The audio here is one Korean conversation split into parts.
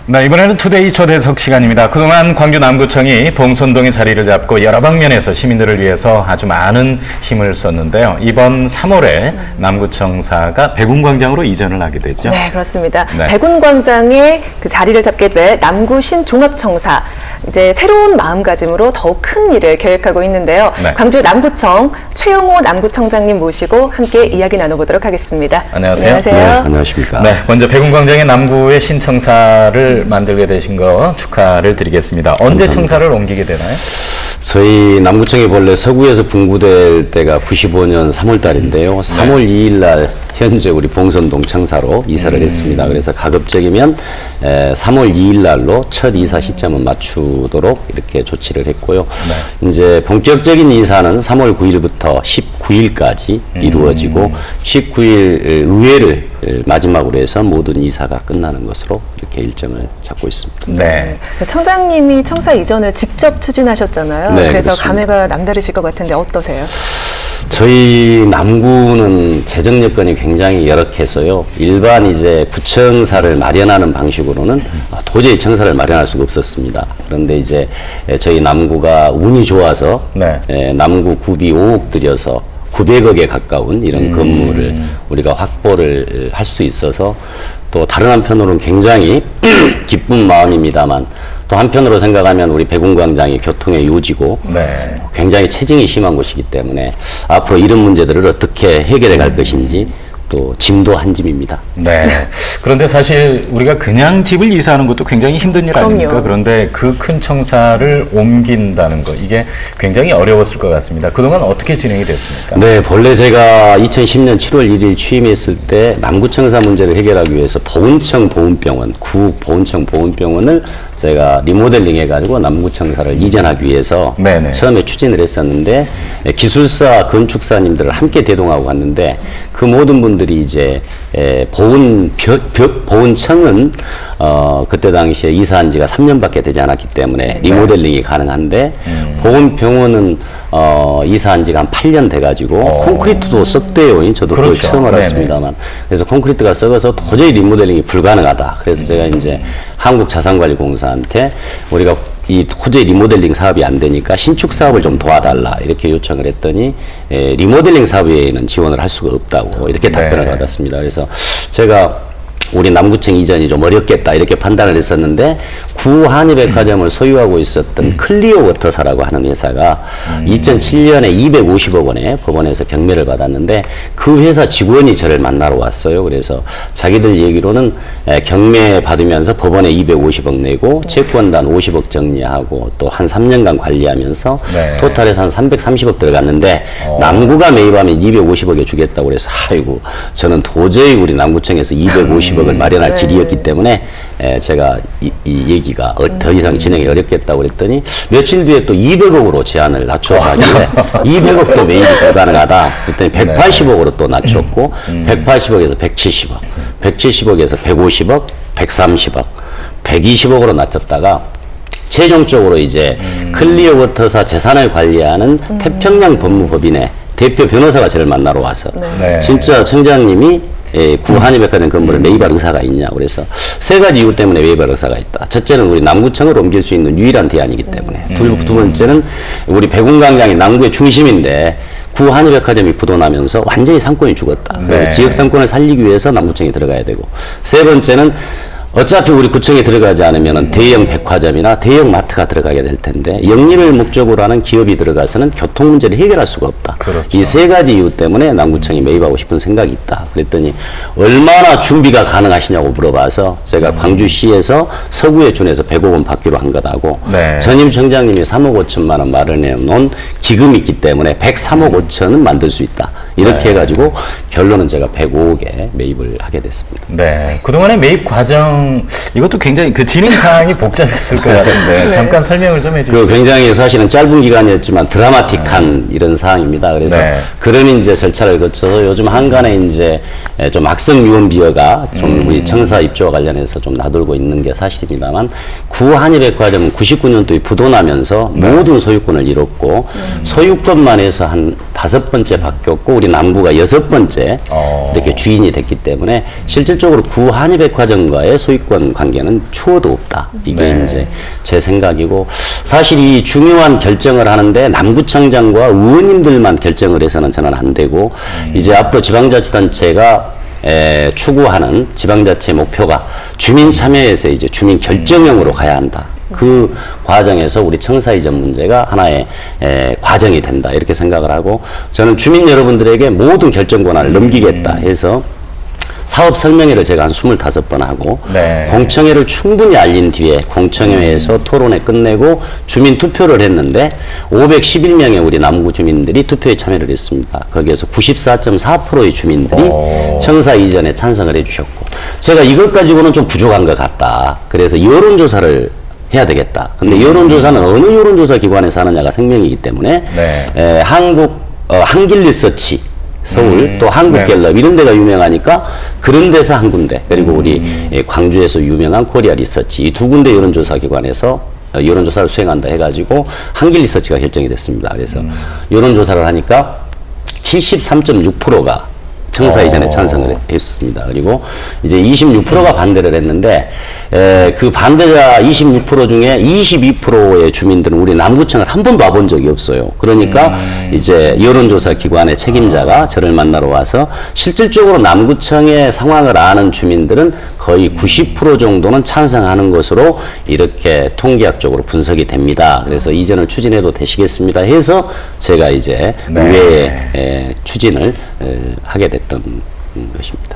네, 이번에는 투데이 초대석 시간입니다. 그동안 광주 남구청이 봉선동의 자리를 잡고 여러 방면에서 시민들을 위해서 아주 많은 힘을 썼는데요. 이번 3월에 남구청사가 백운광장으로 이전을 하게 되죠. 네, 그렇습니다. 네. 백운광장에 그 자리를 잡게 될 남구신종합청사. 이제 새로운 마음가짐으로 더욱 큰 일을 계획하고 있는데요. 네. 광주 남구청 최용호 남구청장님 모시고 함께 이야기 나눠보도록 하겠습니다. 안녕하세요. 안녕하세요. 네, 안녕하십니까. 네, 먼저 백운광장의 남구의 신청사를 만들게 되신 거 축하를 드리겠습니다. 언제 감사합니다. 청사를 옮기게 되나요? 저희 남구청이 본래 서구에서 분구될 때가 95년 3월 달인데요. 3월 2일 날 현재 우리 봉선동 청사로 이사를 했습니다. 그래서 가급적이면 3월 2일 날로 첫 이사 시점을 맞추도록 이렇게 조치를 했고요. 네. 이제 본격적인 이사는 3월 9일부터 19일까지 이루어지고 19일 의회를 마지막으로 해서 모든 이사가 끝나는 것으로 이렇게 일정을 잡고 있습니다. 네. 청장님이 청사 이전을 직접 추진하셨잖아요. 네, 그래서 그렇습니다. 감회가 남다르실 것 같은데 어떠세요? 저희 남구는 재정 여건이 굉장히 열악해서요. 일반 이제 구청사를 마련하는 방식으로는 도저히 청사를 마련할 수가 없었습니다. 그런데 이제 저희 남구가 운이 좋아서 네. 남구 구비 5억 들여서 900억에 가까운 이런 건물을 우리가 확보를 할 수 있어서 또 다른 한편으로는 굉장히 기쁜 마음입니다만 또 한편으로 생각하면 우리 백운광장이 교통의 요지고 네. 굉장히 체증이 심한 곳이기 때문에 앞으로 이런 문제들을 어떻게 해결해 갈 것인지 또 짐도 한 짐입니다. 네. 그런데 사실 우리가 그냥 집을 이사하는 것도 굉장히 힘든 일 그럼요. 아닙니까? 그런데 그 큰 청사를 옮긴다는 거, 이게 굉장히 어려웠을 것 같습니다. 그동안 어떻게 진행이 됐습니까? 네, 본래 제가 2010년 7월 1일 취임했을 때 남구청사 문제를 해결하기 위해서 보훈청 보훈병원, 구보훈청 보훈병원을 제가 리모델링 해가지고 남구청사를 이전하기 위해서 네네. 처음에 추진을 했었는데 기술사, 건축사님들을 함께 대동하고 갔는데 그 모든 분들이 이제 보훈청은 그때 당시에 이사한 지가 3년밖에 되지 않았기 때문에 리모델링이 가능한데 보훈병원은 이사한 지가 한 8년 돼가지고 콘크리트도 썩대요. 저도 그걸 그렇죠. 처음 알았습니다만. 그래서 콘크리트가 썩어서 도저히 리모델링이 불가능하다. 그래서 제가 이제 한국자산관리공사한테 우리가 이 도저히 리모델링 사업이 안 되니까 신축 사업을 좀 도와달라 이렇게 요청을 했더니 리모델링 사업에는 지원을 할 수가 없다고 이렇게 답변을 네. 받았습니다. 그래서 제가 우리 남구청 이전이 좀 어렵겠다 이렇게 판단을 했었는데 구한의백화점을 소유하고 있었던 클리어워터사라고 하는 회사가 2007년에 250억 원에 법원에서 경매를 받았는데 그 회사 직원이 저를 만나러 왔어요. 그래서 자기들 얘기로는 경매 받으면서 법원에 250억 내고 채권단 50억 정리하고 또 한 3년간 관리하면서 네. 토탈에서 한 330억 들어갔는데 남구가 매입하면 250억에 주겠다고 그래서 아이고 저는 도저히 우리 남구청에서 250억을 마련할 네. 길이었기 때문에 제가 이 얘기가 더 이상 진행이 어렵겠다고 그랬더니 며칠 뒤에 또 200억으로 제한을 낮춰서 하길래 200억도 매입이 불가능하다. 그랬더니 180억으로 또 낮췄고 180억에서 170억, 170억에서 150억, 130억, 120억으로 낮췄다가 최종적으로 이제 클리어워터사 재산을 관리하는 태평양 법무법인의 대표 변호사가 저를 만나러 와서 네. 진짜 청장님이 구한의백화점 건물을 매입할 의사가 있냐. 그래서 세 가지 이유 때문에 매입할 의사가 있다. 첫째는 우리 남구청을 옮길 수 있는 유일한 대안이기 때문에 두 번째는 우리 백운광장이 남구의 중심인데 구한의백화점이 부도나면서 완전히 상권이 죽었다. 네. 그래서 지역 상권을 살리기 위해서 남구청이 들어가야 되고 세 번째는 어차피 우리 구청에 들어가지 않으면 대형 백화점이나 대형 마트가 들어가게 될 텐데 영리를 목적으로 하는 기업이 들어가서는 교통 문제를 해결할 수가 없다. 그렇죠. 이 세 가지 이유 때문에 남구청이 매입하고 싶은 생각이 있다. 그랬더니 얼마나 준비가 가능하시냐고 물어봐서 제가 광주시에서 서구에 준해서 100억 원 받기로 한 것하고 네. 전임 청장님이 3억 5천만 원 마련해 놓은 기금이 있기 때문에 103억 5천은 만들 수 있다. 이렇게 네. 해가지고 결론은 제가 105억에 매입을 하게 됐습니다. 네. 그동안의 매입 과정, 이것도 굉장히 그 진행 사항이 복잡했을 것 같은데, 네. 잠깐 설명을 좀 해주세요. 굉장히 사실은 짧은 기간이었지만 드라마틱한 이런 사항입니다. 그래서 네. 그런 이제 절차를 거쳐서 요즘 한간에 이제 좀 악성 유언 비어가 좀 우리 청사 입주와 관련해서 좀 나돌고 있는 게 사실입니다만 구한일백화점은 99년도에 부도나면서 모든 소유권을 잃었고 소유권만 해서 한 5번째 바뀌었고 우리 남구가 6번째 이렇게 주인이 됐기 때문에 실질적으로 구한일백화점과의 소유권 관계는 추호도 없다. 이게 이제 제 생각이고 사실 이 중요한 결정을 하는데 남구청장과 의원님들만 결정을 해서는 저는 안 되고 이제 앞으로 지방자치단체가 추구하는 지방자치 목표가 주민 참여에서 이제 주민 결정형으로 가야 한다. 그 과정에서 우리 청사 이전 문제가 하나의 과정이 된다. 이렇게 생각을 하고 저는 주민 여러분들에게 모든 결정 권한을 넘기겠다 해서 사업 설명회를 제가 한 25번 하고 공청회를 충분히 알린 뒤에 공청회에서 토론회 끝내고 주민 투표를 했는데 511명의 우리 남구 주민들이 투표에 참여를 했습니다. 거기에서 94.4%의 주민들이 청사 이전에 찬성을 해주셨고 제가 이것 가지고는 좀 부족한 것 같다. 그래서 여론조사를 해야 되겠다. 근데 여론조사는 어느 여론조사 기관에서 하느냐가 생명이기 때문에 한길리서치 서울 또 한국갤럽 이런 데가 유명하니까 그런 데서 한 군데 그리고 우리 광주에서 유명한 코리아 리서치 이 2군데 여론조사 기관에서 여론조사를 수행한다 해가지고 한길리서치가 결정이 됐습니다. 그래서 여론조사를 하니까 73.6%가 청사 이전에 찬성을 했습니다. 그리고 이제 26%가 반대를 했는데 그 반대자 26% 중에 22%의 주민들은 우리 남구청을 한 번도 와본 적이 없어요. 그러니까 이제 여론조사 기관의 책임자가 저를 만나러 와서 실질적으로 남구청의 상황을 아는 주민들은 거의 90% 정도는 찬성하는 것으로 이렇게 통계학적으로 분석이 됩니다. 그래서 이전을 추진해도 되시겠습니다 해서 제가 이제 의회에 추진을 하게 됐던 것입니다.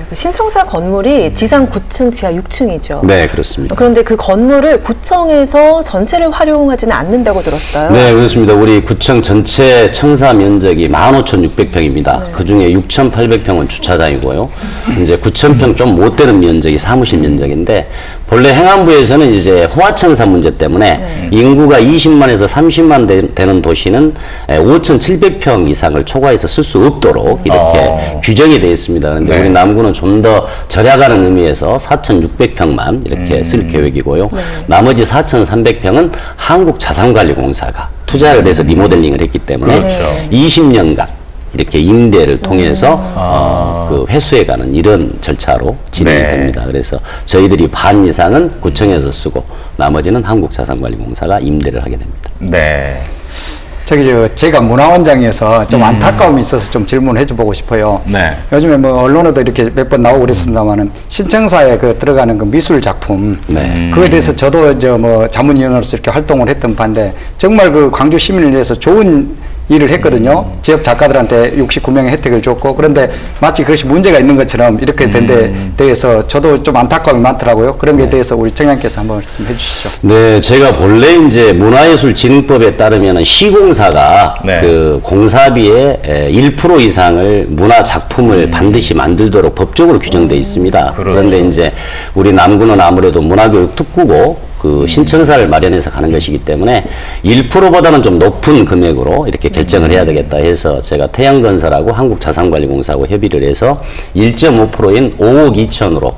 그 신청사 건물이 지상 9층, 지하 6층이죠. 네, 그렇습니다. 그런데 그 건물을 구청에서 전체를 활용하지는 않는다고 들었어요. 네, 그렇습니다. 우리 구청 전체 청사 면적이 15,600평입니다. 그 중에 6,800평은 주차장이고요. 이제 9,000평 좀 못 되는 면적이 사무실 면적인데 본래 행안부에서는 이제 호화청사 문제 때문에 인구가 20만에서 30만 되는 도시는 5,700평 이상을 초과해서 쓸 수 없도록 이렇게 규정이 되어 있습니다. 그런데 우리 남구는 좀 더 절약하는 의미에서 4,600평만 이렇게 쓸 계획이고요. 나머지 4,300평은 한국자산관리공사가 투자를 해서 리모델링을 했기 때문에 20년간 이렇게 임대를 통해서 그 회수해가는 이런 절차로 진행이 됩니다. 그래서 저희들이 반 이상은 구청에서 쓰고 나머지는 한국자산관리공사가 임대를 하게 됩니다. 제가 문화원장에서 좀 안타까움이 있어서 좀 질문을 해보고 싶어요. 요즘에 뭐 언론에도 이렇게 몇 번 나오고 그랬습니다만은 신청사에 그 들어가는 그 미술 작품 그거에 대해서 저도 이제 뭐 자문위원으로서 이렇게 활동을 했던 바인데 정말 그 광주 시민을 위해서 좋은 일을 했거든요. 지역 작가들한테 69명의 혜택을 줬고 그런데 마치 그것이 문제가 있는 것처럼 이렇게 된 데 대해서 저도 좀 안타까움이 많더라고요. 그런 게 대해서 우리 청장께서 한번 말씀해 주시죠. 네, 제가 본래 이제 문화예술진흥법에 따르면 시공사가 그 공사비의 1% 이상을 문화 작품을 반드시 만들도록 법적으로 규정되어 있습니다. 그런데 이제 우리 남구는 아무래도 문화교육 특구고 그 신청사를 마련해서 가는 것이기 때문에 1%보다는 좀 높은 금액으로 이렇게 결정을 해야 되겠다 해서 제가 태양건설하고 한국자산관리공사하고 협의를 해서 1.5%인 5억 2천으로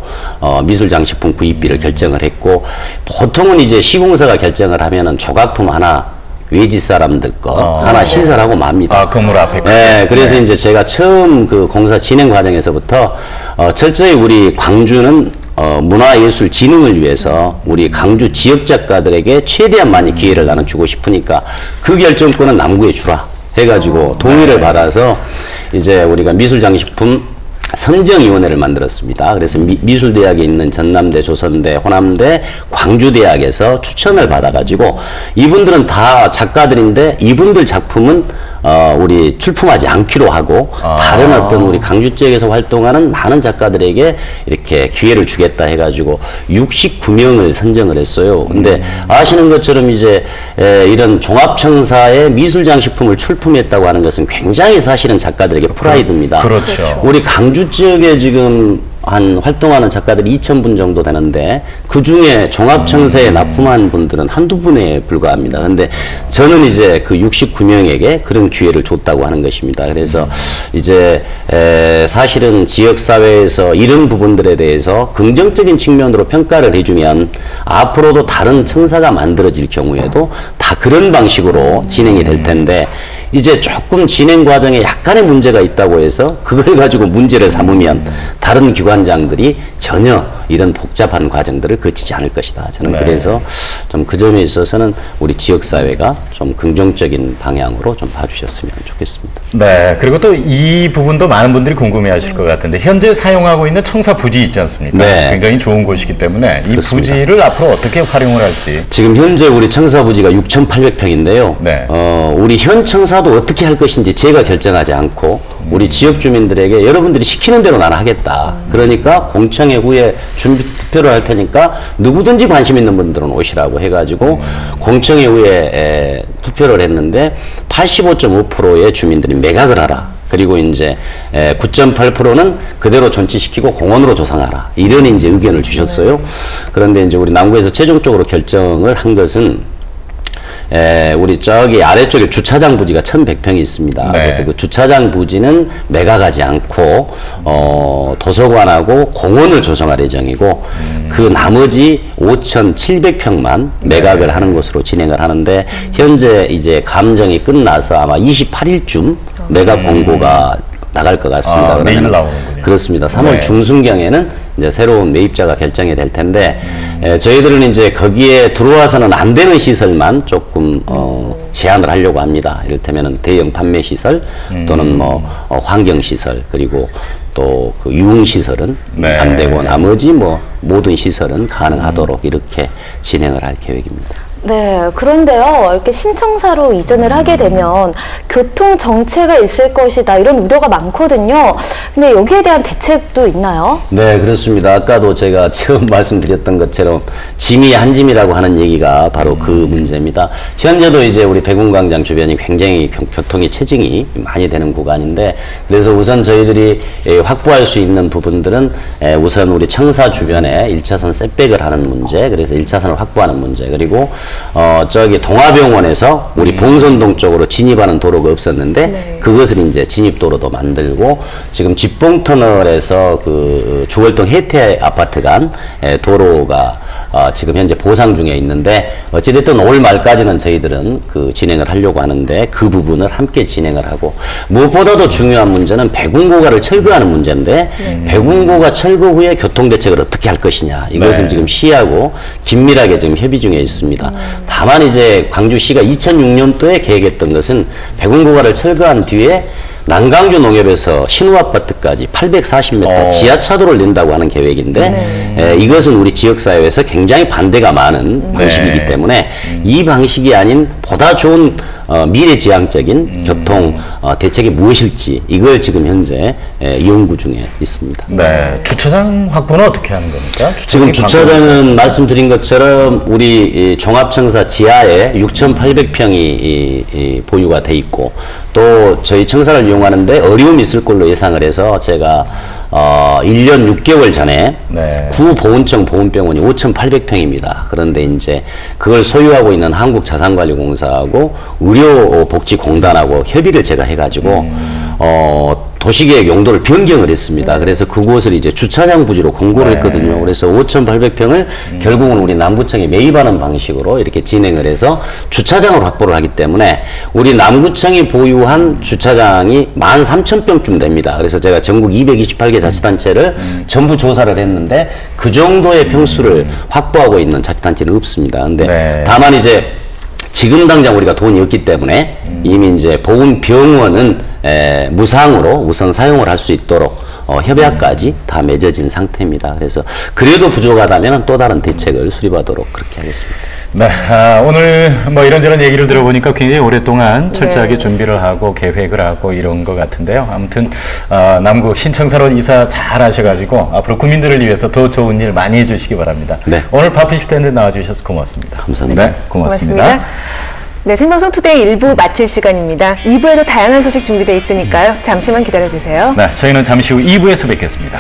미술장식품 구입비를 결정을 했고 보통은 이제 시공사가 결정을 하면은 조각품 하나 외지 사람들 거 하나 시설하고 맙니다. 건물 앞에. 네, 그래서 이제 제가 처음 그 공사 진행 과정에서부터 철저히 우리 광주는 문화예술 진흥을 위해서 우리 강주 지역 작가들에게 최대한 많이 기회를 나눠주고 싶으니까 그 결정권은 남구에 주라 해가지고 동의를 받아서 이제 우리가 미술장식품 선정위원회를 만들었습니다. 그래서 미술대학에 있는 전남대, 조선대, 호남대, 광주대학에서 추천을 받아가지고 이분들은 다 작가들인데 이분들 작품은 우리 출품하지 않기로 하고 다른 어떤 우리 강주 지역에서 활동하는 많은 작가들에게 이렇게 기회를 주겠다 해가지고 69명을 선정을 했어요. 근데 아시는 것처럼 이제 이런 종합청사의 미술장식품을 출품했다고 하는 것은 굉장히 사실은 작가들에게 프라이드입니다. 그렇죠. 우리 강주 지역에 지금 한 활동하는 작가들이 2,000분 정도 되는데 그 중에 종합청사에 납품한 분들은 한두 분에 불과합니다. 근데 저는 이제 그 69명에게 그런 기회를 줬다고 하는 것입니다. 그래서 이제 사실은 지역사회에서 이런 부분들에 대해서 긍정적인 측면으로 평가를 해주면 앞으로도 다른 청사가 만들어질 경우에도 다 그런 방식으로 진행이 될 텐데 이제 조금 진행 과정에 약간의 문제가 있다고 해서 그걸 가지고 문제를 삼으면 다른 기관장들이 전혀 이런 복잡한 과정들을 거치지 않을 것이다. 저는 네. 그래서 좀 그 점에 있어서는 우리 지역사회가 좀 긍정적인 방향으로 좀 봐주셨으면 좋겠습니다. 네. 그리고 또 이 부분도 많은 분들이 궁금해 하실 것 같은데 현재 사용하고 있는 청사 부지 있지 않습니까? 네. 굉장히 좋은 곳이기 때문에 이 그렇습니다. 부지를 앞으로 어떻게 활용을 할지. 지금 현재 우리 청사 부지가 6,800평인데요. 네. 우리 현 청사도 어떻게 할 것인지 제가 결정하지 않고 우리 지역 주민들에게 여러분들이 시키는 대로 나는 하겠다. 그러니까 공청회 후에 준비 투표를 할 테니까 누구든지 관심 있는 분들은 오시라고 해가지고 공청회 후에 투표를 했는데 85.5%의 주민들이 매각을 하라. 그리고 이제 9.8%는 그대로 존치시키고 공원으로 조성하라. 이런 이제 의견을 주셨어요. 그런데 이제 우리 남구에서 최종적으로 결정을 한 것은 우리 저기 아래쪽에 주차장 부지가 1,100평이 있습니다. 네. 그래서 그 주차장 부지는 매각하지 않고 도서관하고 공원을 조성할 예정이고 그 나머지 5,700평만 매각을 하는 것으로 진행을 하는데 현재 이제 감정이 끝나서 아마 28일쯤 매각 공고가 나갈 것 같습니다. 내일 나오는군요. 그렇습니다. 3월 네. 중순경에는 이제 새로운 매입자가 결정이 될 텐데 저희들은 이제 거기에 들어와서는 안 되는 시설만 조금 제한을 하려고 합니다. 이를테면은 대형 판매 시설 또는 뭐 환경 시설 그리고 또 그 유흥 시설은 네. 안 되고 나머지 뭐 모든 시설은 가능하도록 이렇게 진행을 할 계획입니다. 네, 그런데요, 이렇게 신청사로 이전을 하게 되면 교통 정체가 있을 것이다 이런 우려가 많거든요. 근데 여기에 대한 대책도 있나요? 네, 그렇습니다. 아까도 제가 처음 말씀드렸던 것처럼 짐이 한 짐이라고 하는 얘기가 바로 그 문제입니다. 현재도 이제 우리 백운광장 주변이 굉장히 교통의 체증이 많이 되는 구간인데 그래서 우선 저희들이 확보할 수 있는 부분들은 우선 우리 청사 주변에 1차선 셋백을 하는 문제, 그래서 1차선을 확보하는 문제, 그리고 저기 동아병원에서 우리 봉선동 쪽으로 진입하는 도로가 없었는데 네. 그것을 이제 진입도로도 만들고 지금 집봉터널에서 그 주월동 혜태 아파트 간 도로가 지금 현재 보상 중에 있는데 어찌됐든 올 말까지는 저희들은 그 진행을 하려고 하는데 그 부분을 함께 진행을 하고 무엇보다도 중요한 문제는 백운고가를 철거하는 문제인데 백운고가 철거 후에 교통대책을 어떻게 할 것이냐 이것을 네. 지금 시하고 긴밀하게 지금 협의 중에 있습니다. 다만 이제 광주시가 2006년도에 계획했던 것은 백운고가를 철거한 뒤에 난강주 농협에서 신우아파트까지 840m 지하차도를 낸다고 하는 계획인데 이것은 우리 지역사회에서 굉장히 반대가 많은 방식이기 때문에 이 방식이 아닌 보다 좋은 미래지향적인 교통 대책이 무엇일지 이걸 지금 현재 연구 중에 있습니다. 네, 주차장 확보는 어떻게 하는 겁니까? 지금 주차장은 말씀드린 것처럼 우리 종합청사 지하에 6,800평이 보유가 돼 있고 또 저희 청사를 이용하는데 어려움이 있을 걸로 예상을 해서 제가 1년 6개월 전에 네. 구보훈청 보훈병원이 5,800평입니다. 그런데 이제 그걸 소유하고 있는 한국자산관리공사하고 의료복지공단하고 협의를 제가 해가지고 도시계획 용도를 변경을 했습니다. 그래서 그곳을 이제 주차장 부지로 공고를 했거든요. 그래서 5,800평을 결국은 우리 남구청에 매입하는 방식으로 이렇게 진행을 해서 주차장을 확보를 하기 때문에 우리 남구청이 보유한 주차장이 13,000평쯤 됩니다. 그래서 제가 전국 228개 자치단체를 전부 조사를 했는데 그 정도의 평수를 확보하고 있는 자치단체는 없습니다. 근데 다만 이제 지금 당장 우리가 돈이 없기 때문에 이미 이제 보훈병원은 무상으로 우선 사용을 할 수 있도록 협약까지 다 맺어진 상태입니다. 그래서 그래도 부족하다면 또 다른 대책을 수립하도록 그렇게 하겠습니다. 네, 오늘 뭐 이런저런 얘기를 들어보니까 굉장히 오랫동안 철저하게 준비를 하고 계획을 하고 이런 것 같은데요. 아무튼 남구 신청사로 이사 잘 하셔가지고 앞으로 국민들을 위해서 더 좋은 일 많이 해주시기 바랍니다. 네. 오늘 바쁘실 텐데 나와주셔서 고맙습니다. 감사합니다. 네, 고맙습니다. 네, 생방송 투데이 1부 마칠 시간입니다. 2부에도 다양한 소식 준비되어 있으니까요. 잠시만 기다려주세요. 네, 저희는 잠시 후 2부에서 뵙겠습니다.